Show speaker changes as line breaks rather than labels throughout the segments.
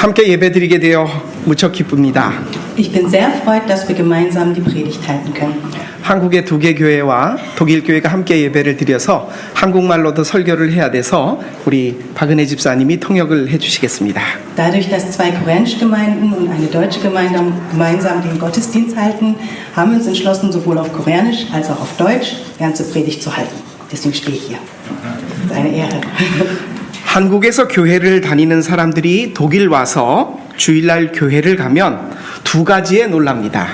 함께 예배드리게 되어 무척 기쁩니다.
Ich bin sehr erfreut, dass wir gemeinsam die Predigt halten können.
한국의 두 개 교회와 독일 교회가 함께 예배를 드려서 한국말로도 설교를 해야 돼서 우리 박은혜 집사님이 통역을 해주시겠습니다.
Dadurch, dass zwei koreanische Gemeinden und eine deutsche Gemeinde gemeinsam den Gottesdienst halten, haben wir uns entschlossen, sowohl auf Koreanisch als auch auf Deutsch die ganze Predigt zu halten. Deswegen stehe ich hier. Das ist eine Ehre.
한국에서 교회를 다니는 사람들이 독일 와서 주일날 교회를 가면 두 가지에 놀랍니다.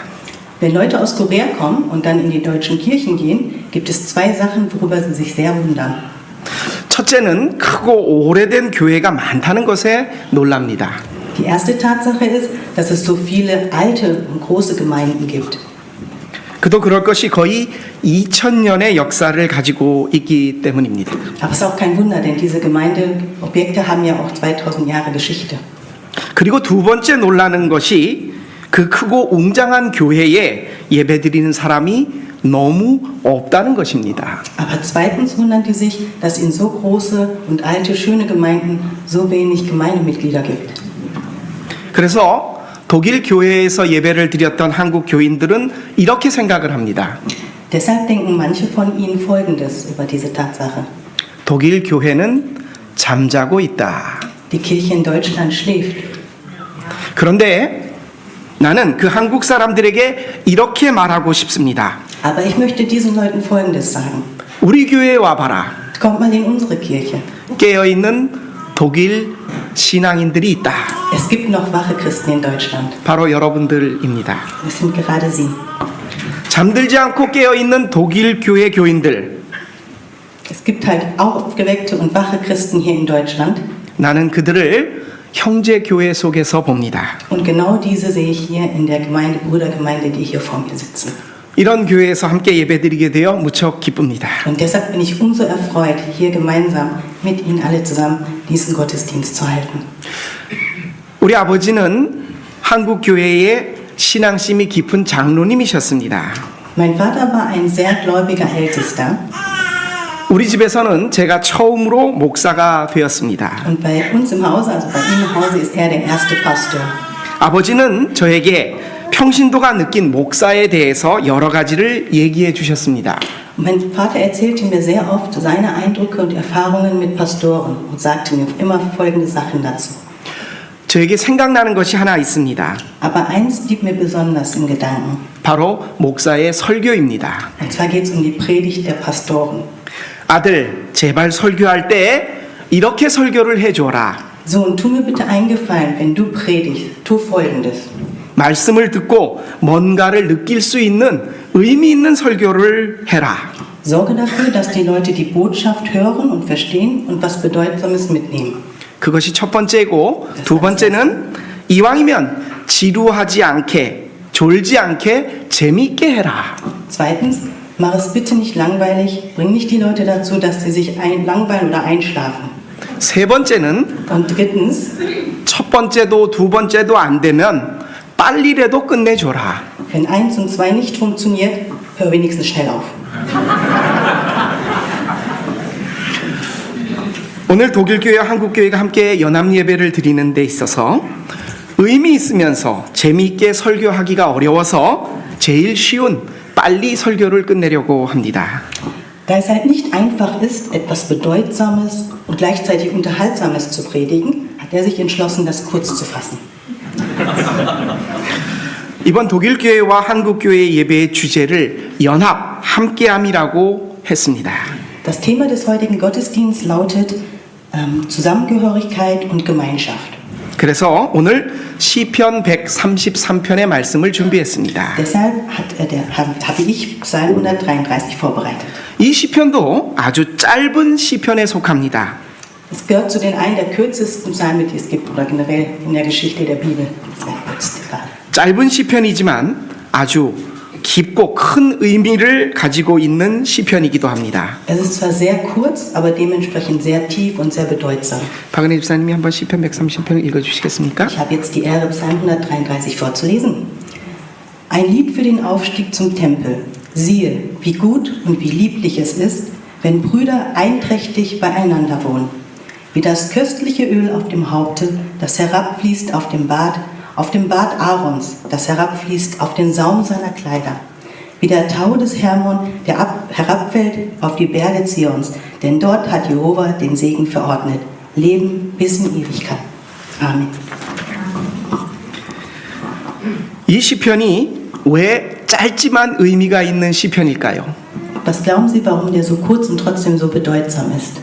Wenn Leute aus Korea kommen und dann in die deutschen Kirchen gehen, gibt es zwei Sachen, worüber sie sich sehr wundern.
첫째는 크고 오래된 교회가 많다는 것에 놀랍니다.
Die erste Tatsache ist, dass es so viele alte und große Gemeinden gibt.
그도 그럴 것이 거의 2000년의 역사를 가지고 있기 때문입니다.
Aber es ist auch kein Wunder, denn diese Gemeindeobjekte haben ja auch 2000 Jahre Geschichte.
그리고 두 번째 놀라는 것이 그 크고 웅장한 교회에 예배드리는 사람이 너무 없다는 것입니다.
Aber zweitens wundern die sich, dass in so große und alte, schöne Gemeinden so wenig Gemeindemitglieder gibt.
그래서 독일 교회에서 예배를 드렸던 한국 교인들은 이렇게 생각을 합니다.
Deshalb denken manche von ihnen Folgendes über diese Tatsache.
독일 교회는 잠자고 있다.
Die Kirche in Deutschland schläft.
그런데 나는 그 한국 사람들에게 이렇게 말하고 싶습니다.
Aber ich möchte diesen Leuten Folgendes sagen.
우리 교회에 와봐라.
Kommt mal in unsere Kirche.
깨어있는 독일 신앙인들이 있다.
Es gibt noch wache Christen in Deutschland.
바로 여러분들입니다.
Das sind gerade Sie.
잠들지 않고 깨어있는 독일 교회 교인들.
Es gibt halt aufgeweckte und wache Christen hier in Deutschland.
나는 그들을 형제 교회 속에서 봅니다.
Und genau diese sehe ich hier in der Gemeinde, Brudergemeinde, die hier vor mir sitzen.
이런 교회에서 함께 예배드리게 되어 무척 기쁩니다.
Und deshalb bin ich umso erfreut, hier gemeinsam mit Ihnen alle zusammen diesen Gottesdienst zu halten.
우리 아버지는 한국 교회의 신앙심이 깊은 장로님이셨습니다.
Mein Vater war ein sehr gläubiger Ältester.
우리 집에서는 제가 처음으로 목사가 되었습니다.
Und bei uns im Hause, also bei ihm im Hause, ist er der erste Pastor.
아버지는 저에게 평신도가 느낀 목사에 대해서 여러 가지를 얘기해 주셨습니다.
Mein Vater erzählte mir sehr oft seine Eindrücke und Erfahrungen mit Pastoren und sagte mir immer folgende Sachen dazu.
저에게 생각나는 것이 하나 있습니다.
Aber eins blieb mir besonders im Gedanken.
바로 목사의 설교입니다.
Und zwar geht es um die Predigt der Pastoren.
아들, 제발 설교할 때 이렇게 설교를 해줘라.
Sohn, tu mir bitte einen Gefallen, wenn du predigst, tu folgendes.
말씀을 듣고 뭔가를 느낄 수 있는 의미 있는 설교를 해라.
Sorge dafür, dass die Leute die Botschaft hören und verstehen und was Bedeutsames mitnehmen.
그것이 첫 번째고 두 번째는 이왕이면 지루하지 않게 졸지 않게 재미있게 해라.
Zweitens, mach es bitte nicht langweilig, bring nicht die Leute dazu, dass sie sich langweilen oder einschlafen.
세 번째는
Und drittens,
첫 번째도 두 번째도 안 되면 빨리라도 끝내줘라.
wenn 1 und 2 nicht funktioniert, hör wenigstens schnell auf.
오늘 독일교회와 한국교회가 함께 연합 예배를 드리는 데 있어서 의미 있으면서 재미있게 설교하기가 어려워서 제일 쉬운 빨리 설교를 끝내려고 합니다.
Da es halt nicht einfach ist, etwas Bedeutsames und gleichzeitig Unterhaltsames zu predigen, hat er sich entschlossen, das kurz zu fassen.
이번 독일교회와 한국교회 예배의 주제를 연합, 함께함이라고 했습니다.
Das Thema des heutigen Gottesdienstes lautet Zusammengehörigkeit und Gemeinschaft.
그래서 오늘 시편 133편의 말씀을 준비했습니다.
Deshalb habe ich Psalm 133 vorbereitet.
이 시편도 아주 짧은 시편에 속합니다.
Es gehört zu den einen der kürzesten Psalmen, die es gibt, oder generell in der Geschichte der Bibel.
짧은 시편이지만 아주 깊고 큰 의미를 가지고 있는 시편이기도 합니다.
Es ist zwar sehr kurz, aber dementsprechend sehr tief und sehr bedeutsam.
박은혜 집사님이 한번 시편 130편을 읽어주시겠습니까?
Ich habe jetzt die Ehre, Psalm 133 vorzulesen. Ein Lied für den Aufstieg zum Tempel. Siehe, wie gut und wie lieblich es ist, wenn Brüder einträchtig beieinander wohnen. wie das köstliche Öl auf dem Haupte, das herabfließt auf dem Bart Aarons, das herabfließt auf den Saum seiner Kleider. Wie der Tau des Hermon, der herabfällt auf die Berge Zions, denn dort hat Jehova den Segen verordnet. Leben bis in Ewigkeit. Amen.
이 시편이 왜 짧지만 의미가 있는 시편일까요?
Was glauben Sie, warum der so kurz und trotzdem so bedeutsam ist?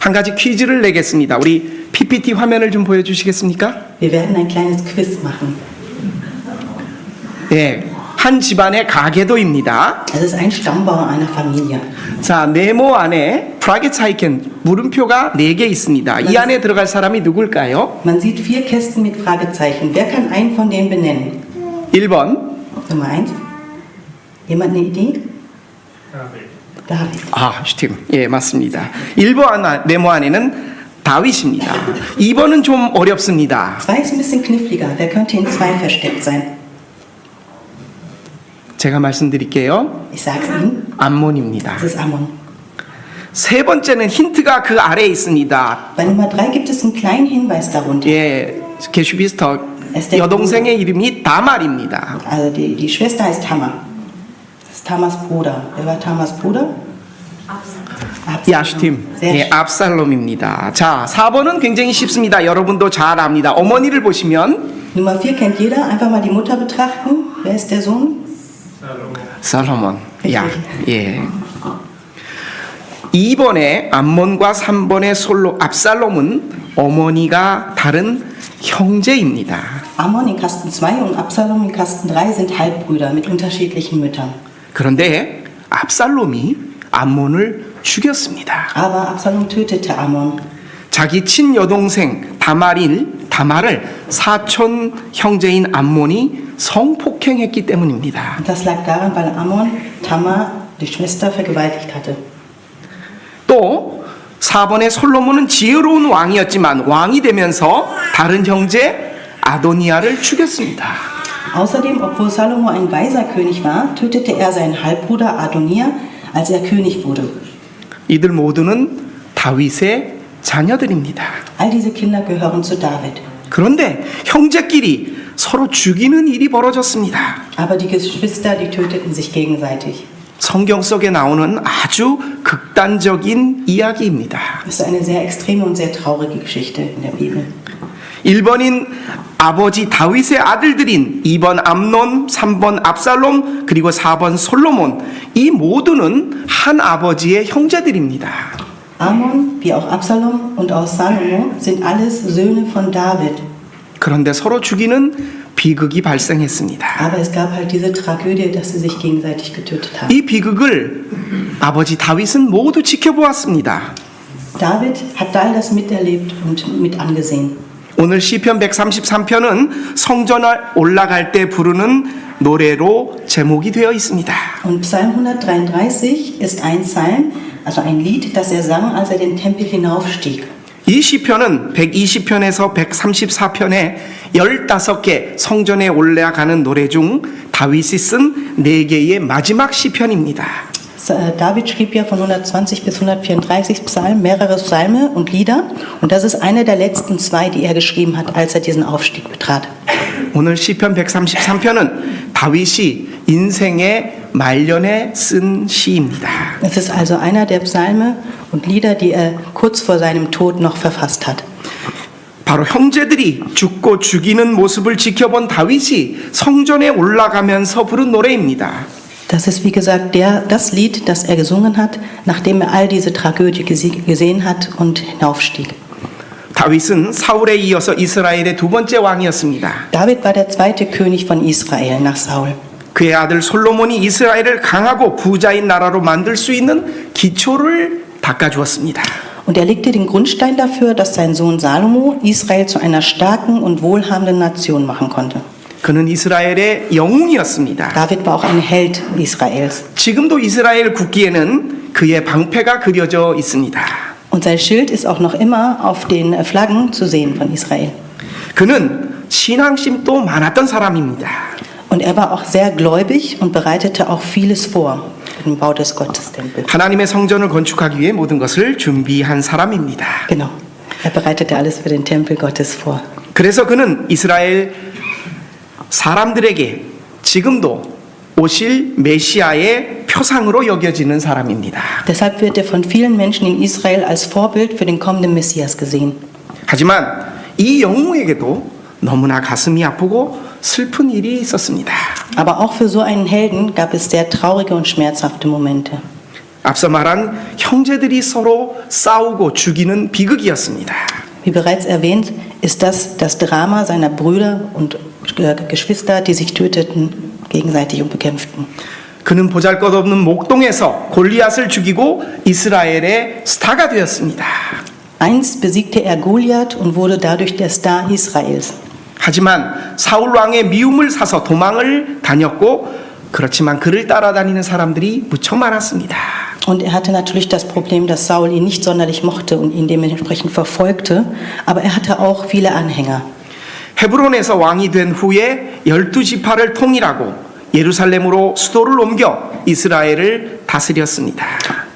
한 가지 퀴즈를 내겠습니다. 우리 PPT 화면을 좀 보여주시겠습니까?
Wir werden ein kleines Quiz machen.
네, 한 집안의 가계도입니다.
Es ist ein Stammbauer einer Familie.
자, 네모 안에 프라게차이켄 물음표가 4개 있습니다. 이 안에 들어갈 사람이 누굴까요?
Man sieht 4 Kästen mit Fragezeichen. Wer kann einen von denen benennen?
1번
Nummer 1. Jemand eine Idee? David.
아, 슈팅. 예, 맞습니다. 1번 네모 안에는 다윗입니다. 2번은 좀 어렵습니다.
2 ist ein bisschen kniffliger. Wer könnte in 2 versteckt sein?
제가 말씀드릴게요.
Ich sag's Ihnen.
암몬입니다.
Es ist Ammon.
세 번째는 힌트가 그 아래에 있습니다.
Bei Nummer 3 gibt es einen kleinen Hinweis darunter.
예, 게슈비스터 여동생의 이름이 다말입니다.
Also die Schwester heißt Tamar. Das ist Tamars Bruder. Wer war Tamars Bruder? Absalom.
야슈팀.
Sehr
예,
schön.
압살롬입니다. 자, 4번은 굉장히 쉽습니다. 여러분도 잘 압니다. 어머니를 보시면
Nummer 4 kennt jeder. Einfach mal die Mutter betrachten. Wer ist der Sohn?
살로몬. 야, 예. 2번의 암몬과 3번의 압살롬은 어머니가 다른 형제입니다.
Ammon in Kasten 2 und Absalom in Kasten 3 sind Halbbrüder mit unterschiedlichen Müttern.
그런데 압살롬이 암몬을 죽였습니다.
Aber Absalom tötete Ammon.
자기 친여동생 다말을 사촌 형제인 암몬이 성폭행했기 때문입니다.
Und das lag daran, weil Ammon Tamar, die Schwester, vergewaltigt hatte.
또 4번의 솔로몬은 지혜로운 왕이었지만 왕이 되면서 다른 형제 아도니아를 죽였습니다.
Außerdem, obwohl Salomo ein weiser König war, tötete er seinen Halbbruder Adonia, als er König wurde.
이들 모두는 다윗의 자녀들입니다.
All diese Kinder gehören zu David.
그런데 형제끼리 서로 죽이는 일이 벌어졌습니다.
Aber die Geschwister, die töteten sich gegenseitig.
성경 속에 나오는 아주 극단적인 이야기입니다.
Das ist eine sehr extreme und sehr traurige Geschichte in der Bibel.
1번인 아버지 다윗의 아들들인 2번 암논, 3번 압살롬, 그리고 4번 솔로몬, 이 모두는 한 아버지의 형제들입니다.
Ammon, wie auch Absalom und auch Salomo sind alles Söhne von David.
그런데 서로 죽이는 비극이 발생했습니다.
Aber es gab halt diese Tragödie, dass sie sich gegenseitig getötet haben.
이 비극을 아버지 다윗은 모두 지켜보았습니다.
David hat all das miterlebt und mit angesehen.
오늘 시편 133편은 성전에 올라갈 때 부르는 노래로 제목이 되어 있습니다.
Und Psalm 133 ist ein Psalm, also ein Lied, das er sang, als er den Tempel hinaufstieg.
이 시편은 120편에서 134편에 15개 성전에 올라가는 노래 중 다윗이 쓴 4개의 마지막 시편입니다.
David schrieb ja von 120 bis 134 Psalmen, mehrere Psalme und Lieder. Und das ist einer der letzten 2, die er geschrieben hat, als er diesen Aufstieg betrat.
오늘 시편 133편은 다윗이 인생의 말년에 쓴 시입니다.
Es ist also einer der Psalme und Lieder, die er kurz vor seinem Tod noch verfasst hat.
바로 형제들이 죽고 죽이는 모습을 지켜본 다윗이 성전에 올라가면서 부른 노래입니다.
Das ist, wie gesagt, das Lied, das er gesungen hat, nachdem er all diese Tragödie gesehen hat und hinaufstieg.
다윗은 사울에 이어서 이스라엘의 2번째 왕이었습니다.
David war der zweite König von Israel nach Saul.
그의 아들 솔로몬이 이스라엘을 강하고 부자인 나라로 만들 수 있는 기초를 닦아주었습니다.
Und er legte den Grundstein dafür, dass sein Sohn Salomo Israel zu einer starken und wohlhabenden Nation machen konnte.
그는 이스라엘의 영웅이었습니다.
David war auch ein Held Israels.
지금도 이스라엘 국기에는 그의 방패가 그려져 있습니다.
Und sein Schild ist auch noch immer auf den Flaggen zu sehen von Israel.
그는 신앙심도 많았던 사람입니다.
Und er war auch sehr gläubig und bereitete auch vieles vor. für den Bau des Gottestempels.
하나님의 성전을 건축하기 위해 모든 것을 준비한 사람입니다.
Genau. Er bereitete alles für den Tempel Gottes vor.
그래서 그는 이스라엘 사람들에게 지금도 오실 메시아의 표상으로 여겨지는 사람입니다.
Deshalb wird er von vielen Menschen in Israel als Vorbild für den kommenden Messias gesehen.
하지만 이 영웅에게도 너무나 가슴이 아프고 슬픈 일이 있었습니다.
Aber auch für so einen Helden gab es sehr traurige und schmerzhafte Momente.
앞서 말한 형제들이 서로 싸우고 죽이는 비극이었습니다.
Wie bereits erwähnt, ist das das Drama seiner Brüder und Geschwister, die sich töteten gegenseitig und bekämpften.
그는 보잘것없는 목동에서 골리앗을 죽이고 이스라엘의 스타가 되었습니다.
Einst besiegte er Goliath und wurde dadurch der Star Israels.
하지만 사울 왕의 미움을 사서 도망을 다녔고 그렇지만 그를 따라다니는 사람들이 무척 많았습니다.
Und er hatte natürlich das Problem, dass Saul ihn nicht sonderlich mochte und ihn dementsprechend verfolgte, aber er hatte auch viele Anhänger.
헤브론에서 왕이 된 후에 12지파를 통일하고 예루살렘으로 수도를 옮겨 이스라엘을 다스렸습니다.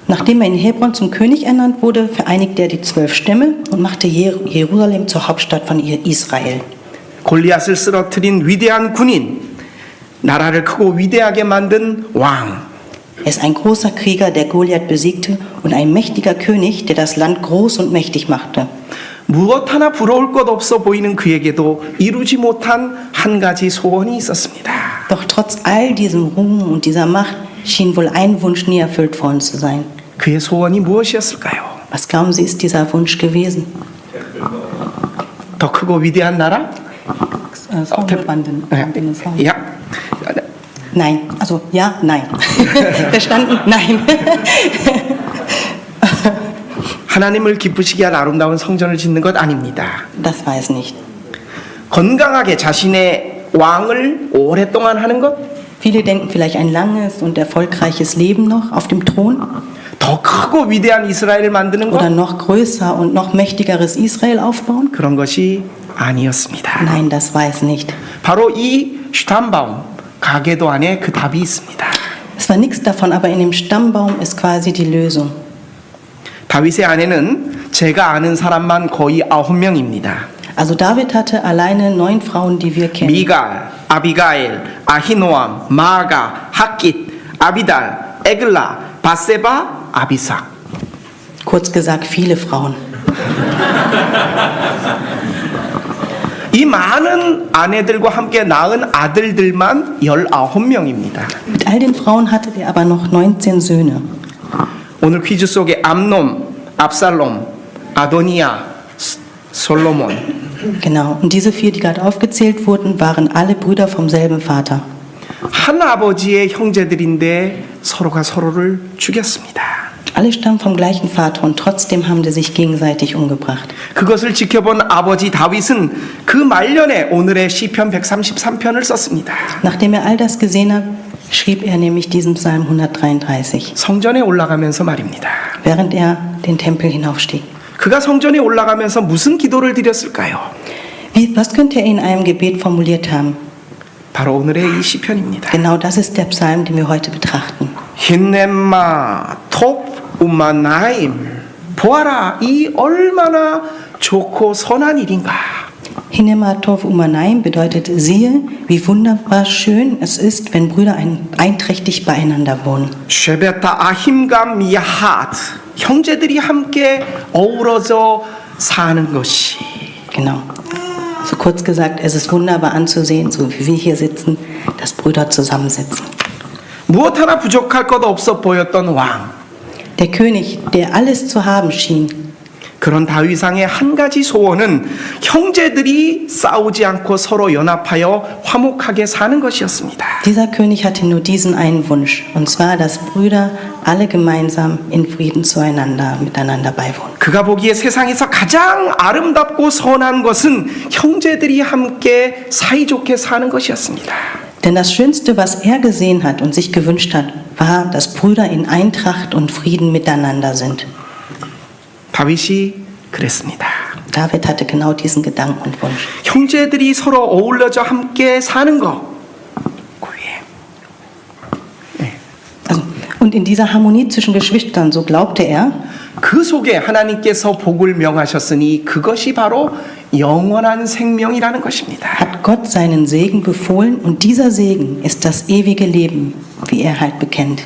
Nachdem er in Hebron zum König ernannt wurde, vereinigte er die 12 Stämme und machte Jerusalem zur Hauptstadt von Israel.
골리앗을 쓰러뜨린 위대한 군인, 나라를 크고 위대하게 만든 왕.
Er ist ein großer Krieger, der Goliath besiegte, und ein mächtiger König, der das Land groß und mächtig machte.
무엇 하나 부러울 것 없어 보이는 그에게도 이루지 못한 한 가지 소원이 있었습니다.
Doch trotz all diesem Ruhm und dieser Macht schien wohl ein Wunsch nie erfüllt worden zu sein.
그의 소원이 무엇이었을까요?
Was glauben Sie, ist dieser Wunsch gewesen?
더 크고 위대한 나라? Ja.
Nein, also ja, nein. Verstanden? Nein.
하나님을 기쁘시게 할 아름다운 성전을 짓는 것 아닙니다.
Das war es nicht.
건강하게 자신의 왕을 오랫동안 하는 것?
Viele denken vielleicht ein langes und erfolgreiches Leben noch auf dem Thron
더 크고 위대한 이스라엘을 만드는 것?
oder noch größer und noch mächtigeres Israel aufbauen?
그런 것이 아니었습니다.
Nein, das war es nicht.
바로 이 슈탄바움 가게도 안에 그 답이 있습니다.
Es war nichts davon, aber in dem Stammbaum ist quasi die Lösung.
다윗의 아내는 제가 아는 사람만 거의 9명입니다.
Also David hatte alleine 9 Frauen, die wir kennen.
미갈, 아비가일, 아히노암, 마아가, 핫깃, 아비달, 에글라, 바세바, 아비삭.
Kurz gesagt, viele Frauen.
이 많은 아내들과 함께 낳은 아들들만 19명입니다.
Mit all den Frauen hatte er aber noch 19 Söhne.
오늘 퀴즈 속에 암놈, 압살롬, 아도니아, 솔로몬.
Genau. Und diese 4, die gerade aufgezählt wurden, waren alle Brüder vom selben Vater.
한 아버지의 형제들인데 서로가 서로를 죽였습니다.
Alle stammen vom gleichen Vater und trotzdem haben die sich gegenseitig umgebracht.
그것을 지켜본 아버지 다윗은 그 말년에 오늘의 시편 133편을 썼습니다.
Nachdem er all das gesehen hat, schrieb er nämlich diesen Psalm 133,
성전에 올라가면서 말입니다.
während er den Tempel hinaufstieg.
그가 성전에 올라가면서 무슨 기도를 드렸을까요?
Was könnte er in einem Gebet formuliert haben?
바로 오늘의 이 시편입니다.
Genau das ist der Psalm, den wir heute betrachten.
힌넷마 톱 우마나임 보아라 이 얼마나 좋고 선한 일인가.
Hinema Tov Umanaim bedeutet, siehe, wie wunderbar schön es ist, wenn Brüder einträchtig beieinander wohnen.
쉐베타 아힘감 야핫 형제들이 함께 어우러져 사는 것이.
Genau. So kurz gesagt, es ist wunderbar anzusehen, so wie wir hier sitzen, dass Brüder zusammensitzen.
무엇 하나 부족할 것 없어 보였던 왕.
Der König, der alles zu haben schien,
그런 다윗왕의 한 가지 소원은 형제들이 싸우지 않고 서로 연합하여 화목하게 사는 것이었습니다.
dieser König hatte nur diesen einen Wunsch, und zwar, dass Brüder alle gemeinsam in Frieden miteinander beiwohnen.
그가 보기에 세상에서 가장 아름답고 선한 것은 형제들이 함께 사이좋게 사는 것이었습니다.
Denn das Schönste, was er gesehen hat und sich gewünscht hat, war, dass Brüder in Eintracht und Frieden miteinander sind.
다윗이 그랬습니다.
David hatte genau diesen Gedanken und Wunsch.
형제들이 서로 어울려져 함께 사는 것. 그 위에.
Also, und Und in dieser Harmonie zwischen Geschwistern, so glaubte er,
그 속에 하나님께서 복을 명하셨으니 그것이 바로 영원한 생명이라는 것입니다.
hat Gott seinen Segen befohlen und dieser Segen ist das ewige Leben, wie er halt bekennt.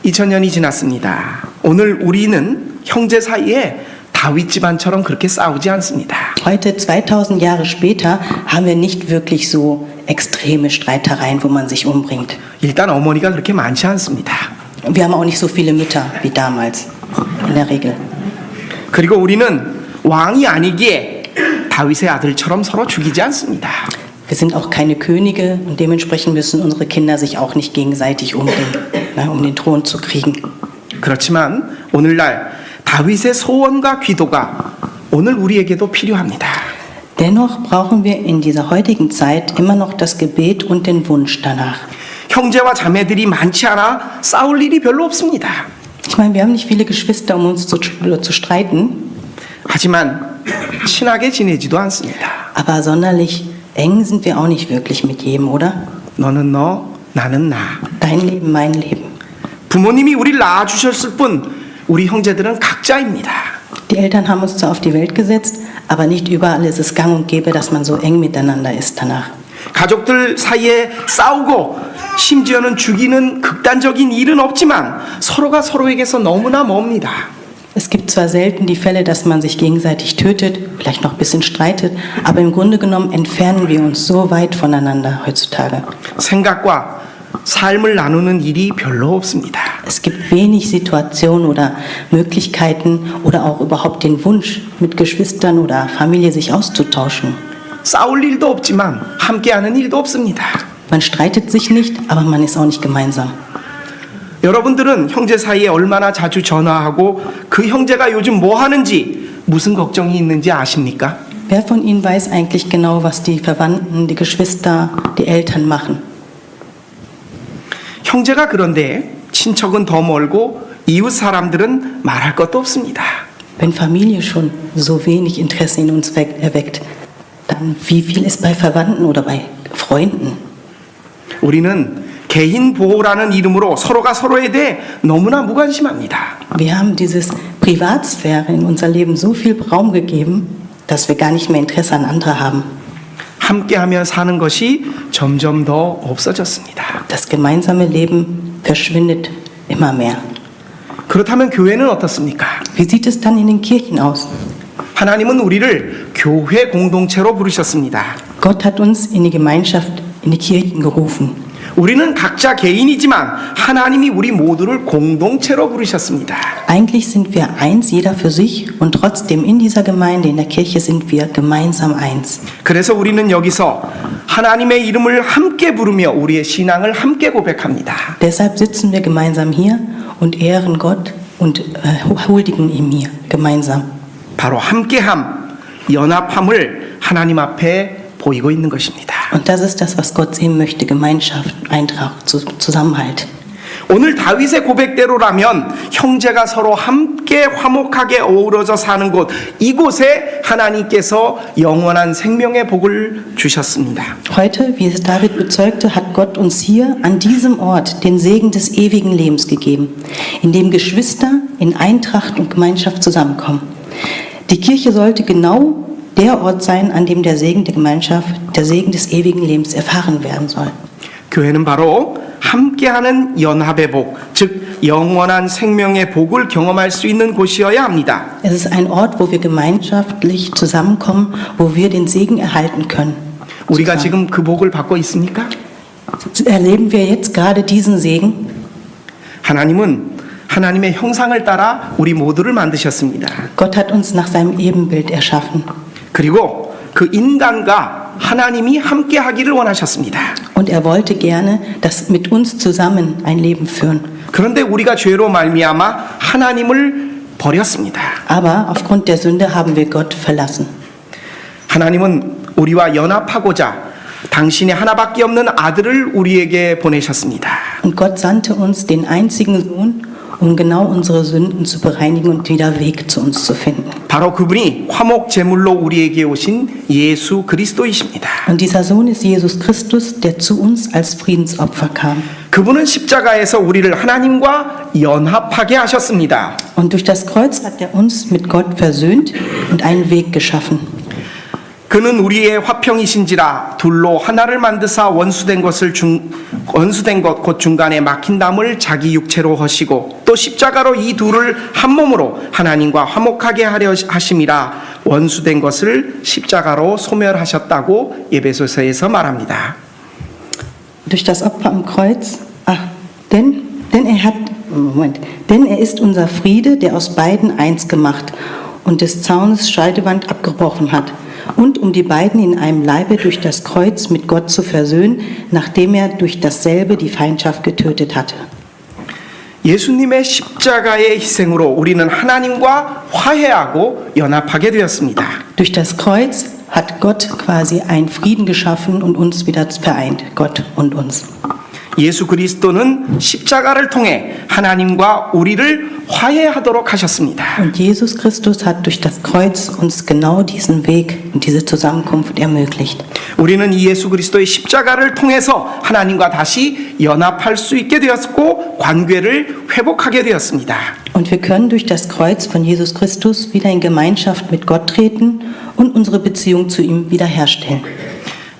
2000년이 지났습니다. 오늘 우리는 형제 사이에 다윗 집안처럼 그렇게 싸우지 않습니다.
Heute, 2000 Jahre später, haben wir nicht wirklich so extreme Streitereien, wo man sich umbringt.
일단 어머니가 그렇게 많지 않습니다.
Wir haben auch nicht so viele Mütter wie damals, in der Regel.
그리고 우리는 왕이 아니기에 다윗의 아들처럼 서로 죽이지 않습니다.
Wir sind auch keine Könige und dementsprechend müssen unsere Kinder sich auch nicht gegenseitig umbringen, um den Thron zu kriegen.
그렇지만 오늘날 다윗의 소원과 기도가 오늘 우리에게도 필요합니다.
Dennoch brauchen wir in dieser heutigen Zeit immer noch das Gebet und den Wunsch danach.
형제와 자매들이 많지 않아 싸울 일이 별로 없습니다.
Ich meine, wir haben nicht viele Geschwister, um uns zu streiten,
하지만 친하게 지내지도 않습니다.
aber sonderlich eng sind wir auch nicht wirklich mit jedem, oder?
너는 너, 나는 나.
Dein Leben, mein Leben.
부모님이 우리를 낳아주셨을 뿐 우리 형제들은 각자입니다.
Die Eltern haben uns zwar auf die Welt gesetzt, aber nicht überall ist es gang und gäbe, dass man so eng miteinander ist danach.
가족들 사이에 싸우고 심지어는 죽이는 극단적인 일은 없지만 서로가 서로에게서 너무나 멉니다.
Es gibt zwar selten die Fälle, dass man sich gegenseitig tötet, vielleicht noch ein bisschen streitet, aber im Grunde genommen entfernen wir uns so weit voneinander heutzutage.
생각과 삶을 나누는 일이 별로 없습니다.
Es gibt wenig Situationen oder Möglichkeiten oder auch überhaupt den Wunsch, mit Geschwistern oder Familie sich auszutauschen.
싸울 일도 없지만 함께하는 일도 없습니다.
Man streitet sich nicht, aber man ist auch nicht gemeinsam.
여러분들은 형제 사이에 얼마나 자주 전화하고 그 형제가 요즘 뭐 하는지 무슨 걱정이 있는지 아십니까?
Wer von Ihnen weiß eigentlich genau, was die Verwandten, die Geschwister, die Eltern machen?
형제가 그런데 친척은 더 멀고 이웃 사람들은 말할 것도 없습니다.
Wenn Familie schon so wenig Interesse in uns erweckt, dann wie viel ist bei Verwandten oder bei Freunden?
우리는 개인 보호라는 이름으로 서로가 서로에 대해 너무나 무관심합니다.
Wir haben dieses Privatsphäre in unser Leben so viel Raum gegeben, dass wir gar nicht mehr Interesse an andere haben.
함께하며 사는 것이 점점 더 없어졌습니다.
Das gemeinsame Leben verschwindet immer mehr.
그렇다면 교회는 어떻습니까?
Wie sieht es dann in den Kirchen aus?
하나님은 우리를 교회 공동체로 부르셨습니다.
Gott hat uns in die Gemeinschaft, in die Kirchen gerufen.
우리는 각자 개인이지만 하나님이 우리 모두를 공동체로 부르셨습니다.
Eigentlich sind wir eins, jeder für sich, und trotzdem in dieser Gemeinde, in der Kirche sind wir gemeinsam eins.
그래서 우리는 여기서 하나님의 이름을 함께 부르며 우리의 신앙을 함께 고백합니다.
Deshalb sitzen wir gemeinsam hier und ehren Gott und huldigen ihm hier gemeinsam.
바로 함께함, 연합함을 하나님 앞에 보이고 있는 것입니다.
Und das ist das, was Gott sehen möchte: Gemeinschaft, Eintracht, Zusammenhalt.
오늘 다윗의 고백대로라면 형제가 서로 함께 화목하게 어우러져 사는 곳, 이곳에 하나님께서 영원한 생명의 복을 주셨습니다.
Heute, wie es David bezeugte, hat Gott uns hier an diesem Ort den Segen des ewigen Lebens gegeben, in dem Geschwister in Eintracht und Gemeinschaft zusammenkommen. Die Kirche sollte genau der Ort sein, an dem der Segen der Gemeinschaft, der Segen des ewigen Lebens erfahren werden soll.
교회는 바로 함께하는 연합의 복, 즉 영원한 생명의 복을 경험할 수 있는 곳이어야 합니다.
Es ist ein Ort, wo wir gemeinschaftlich zusammenkommen, wo wir den Segen erhalten können.
우리가 지금 그 복을 받고 있습니까?
Erleben wir jetzt gerade diesen Segen?
하나님은 하나님의 형상을 따라 우리 모두를 만드셨습니다.
Gott hat uns nach seinem Ebenbild erschaffen.
그리고 그 인간과 하나님이 함께 하기를 원하셨습니다.
Und er wollte gerne, dass mit uns zusammen ein Leben führen.
그런데 우리가 죄로 말미암아 하나님을 버렸습니다.
Aber aufgrund der Sünde haben wir Gott verlassen.
하나님은 우리와 연합하고자 당신의 하나밖에 없는 아들을 우리에게 보내셨습니다.
Und Gott sandte uns den einzigen Sohn, um genau unsere Sünden zu bereinigen und wieder Weg zu uns zu finden.
바로 그분이 화목 제물로 우리에게 오신 예수 그리스도이십니다.
Und dieser Sohn ist Jesus Christus, der zu uns als Friedensopfer kam.
그분은 십자가에서 우리를 하나님과 연합하게 하셨습니다.
Und durch das Kreuz hat er uns mit Gott versöhnt und einen Weg geschaffen.
그는 우리의 화평이신지라 둘로 하나를 만드사 원수된 것 곧 중간에 막힌 담을 자기 육체로 허시고 또 십자가로 이 둘을 한 몸으로 하나님과 화목하게 하려 하심이라 원수된 것을 십자가로 소멸하셨다고 에베소서에서 말합니다.
Durch das Opfer am Kreuz, denn er ist unser Friede, der aus beiden eins gemacht und des Zaunes Scheidewand abgebrochen hat. Und um die beiden in einem Leibe durch das Kreuz mit Gott zu versöhnen, nachdem er durch dasselbe die Feindschaft getötet hatte.
예수님의 십자가의 희생으로 우리는 하나님과 화해하고 연합하게 되었습니다.
Durch das Kreuz hat Gott quasi einen Frieden geschaffen und uns wieder vereint, Gott und uns.
예수 그리스도는 십자가를 통해 하나님과 우리를 화해하도록 하셨습니다.
Und Jesus Christus hat durch das Kreuz uns genau diesen Weg und diese Zusammenkunft ermöglicht.
우리는 이 예수 그리스도의 십자가를 통해서 하나님과 다시 연합할 수 있게 되었고 관계를 회복하게 되었습니다.
Und wir können durch das Kreuz von Jesus Christus wieder in Gemeinschaft mit Gott treten und unsere Beziehung zu ihm wiederherstellen.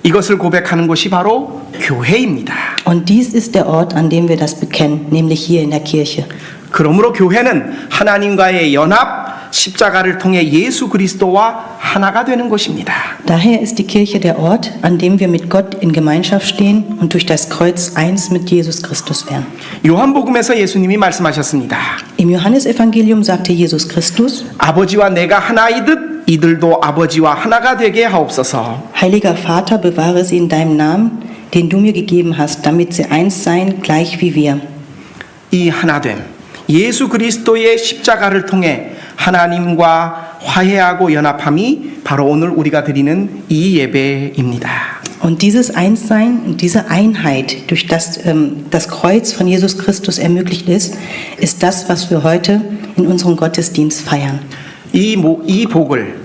이것을 고백하는 곳이 바로 교회입니다.
Und dies ist der Ort, an dem wir das bekennen, nämlich hier in der Kirche.
그러므로 교회는 하나님과의 연합, 십자가를 통해 예수 그리스도와 하나가 되는 곳입니다.
Daher ist die Kirche der Ort, an dem wir mit Gott in Gemeinschaft stehen und durch das Kreuz eins mit Jesus Christus werden.
요한복음에서 예수님이 말씀하셨습니다.
Im Johannesevangelium sagte Jesus Christus:
아버지와 내가 하나이듯 이들도 아버지와 하나가 되게 하옵소서.
Heiliger Vater, bewahre sie in deinem Namen, den du mir gegeben hast, damit sie eins seien, gleich wie wir.
이 하나됨, 예수 그리스도의 십자가를 통해 하나님과 화해하고 연합함이 바로 오늘 우리가 드리는 이 예배입니다.
Und dieses Einssein und diese Einheit, durch das das Kreuz von Jesus Christus ermöglicht ist das, was wir heute in unserem Gottesdienst feiern.
이 복을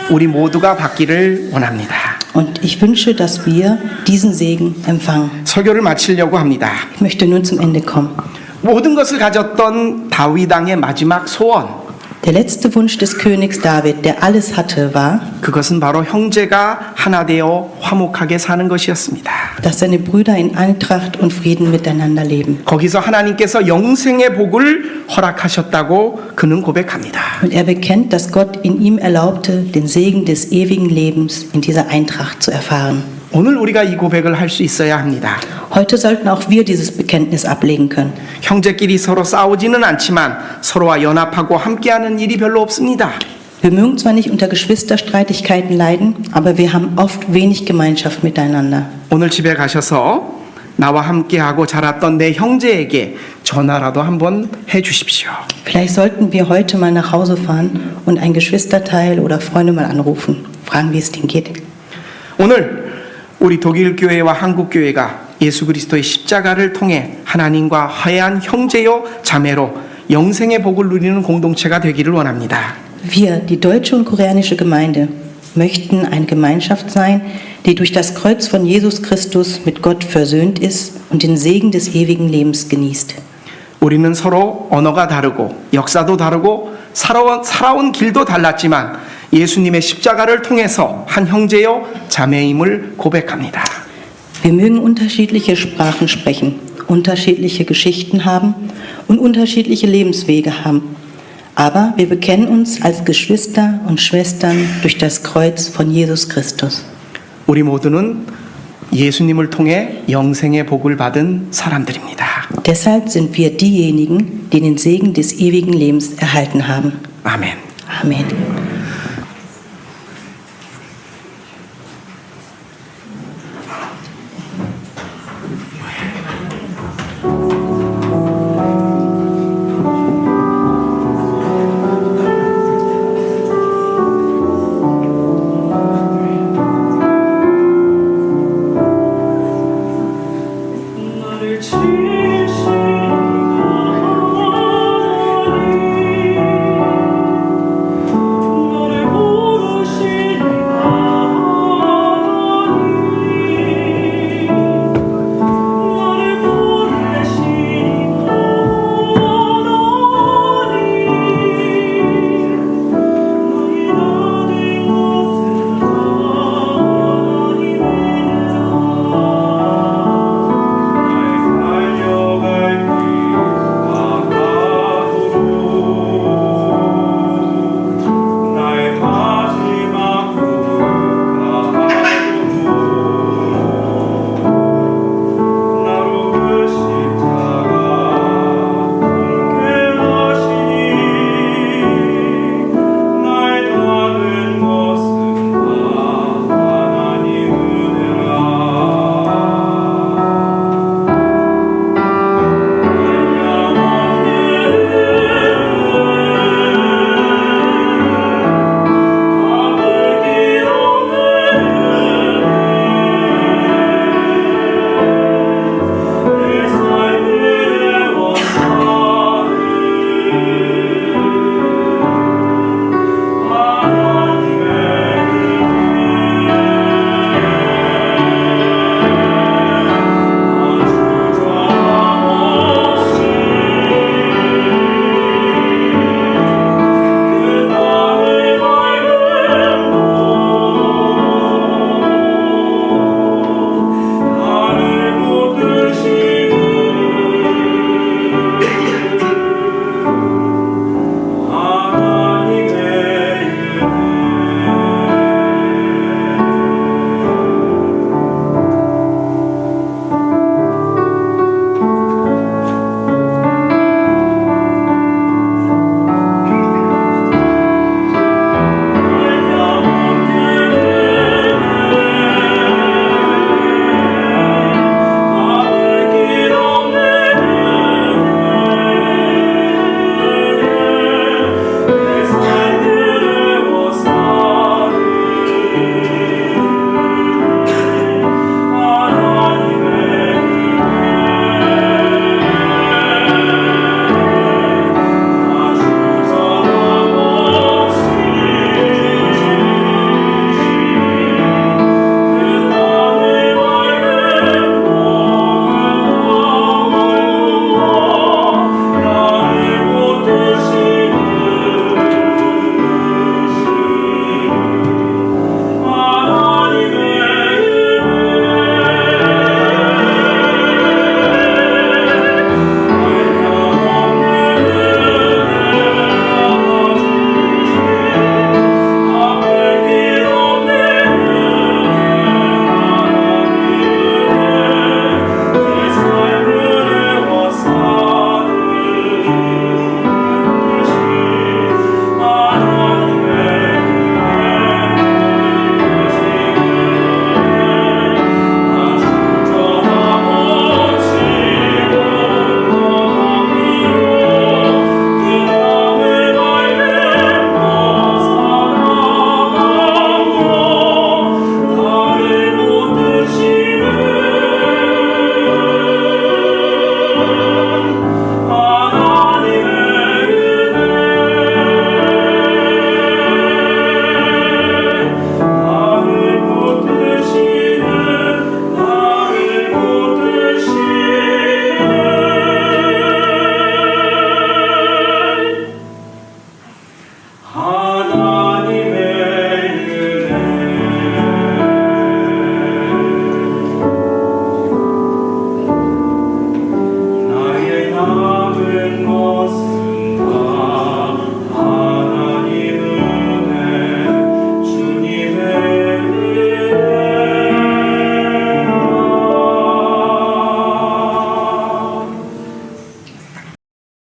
우리 모두가 받기를 원합니다.
Und ich wünsche, dass wir diesen Segen empfangen.
설교를 마치려고 합니다.
Ich möchte nun zum Ende kommen.
모든 것을 가졌던 다윗 왕의 마지막 소원,
Der letzte Wunsch des Königs David, der alles hatte, war,
그것은 바로 형제가 하나 되어 화목하게 사는 것이었습니다.
dass seine Brüder in Eintracht und Frieden miteinander leben.
거기서 하나님께서 영생의 복을 허락하셨다고 그는 고백합니다.
Und er bekennt, dass Gott in ihm erlaubte, den Segen des ewigen Lebens in dieser Eintracht zu erfahren.
오늘 우리가 이 고백을 할 수 있어야 합니다.
Heute sollten auch wir dieses Bekenntnis ablegen können.
형제끼리 서로 싸우지는 않지만 서로와 연합하고 함께하는 일이 별로 없습니다.
Wir mögen zwar nicht unter Geschwisterstreitigkeiten leiden, aber wir haben oft wenig Gemeinschaft miteinander.
오늘 집에 가셔서 나와 함께하고 자랐던 내 형제에게 전화라도 한번 해 주십시오.
Vielleicht sollten wir heute mal nach Hause fahren und ein Geschwisterteil oder Freunde mal anrufen, fragen, wie es denen geht.
오늘 우리 독일 교회와 한국 교회가 예수 그리스도의 십자가를 통해 하나님과 화해한 형제요 자매로 영생의 복을 누리는 공동체가 되기를 원합니다.
Wir, die deutsche und koreanische Gemeinde, möchten eine Gemeinschaft sein, die durch das Kreuz von Jesus Christus mit Gott versöhnt ist und den Segen des ewigen Lebens genießt.
우리는 서로 언어가 다르고 역사도 다르고 살아온 길도 달랐지만 예수님의 십자가를 통해서 한 형제요 자매임을 고백합니다.
Wir mögen unterschiedliche Sprachen sprechen, unterschiedliche Geschichten haben und unterschiedliche Lebenswege haben. Aber wir bekennen uns als Geschwister und Schwestern durch das Kreuz von Jesus Christus.
우리 모두는 예수님을 통해 영생의 복을 받은 사람들입니다.
Deshalb sind wir diejenigen, die den Segen des ewigen Lebens erhalten haben.
아멘.
Amen.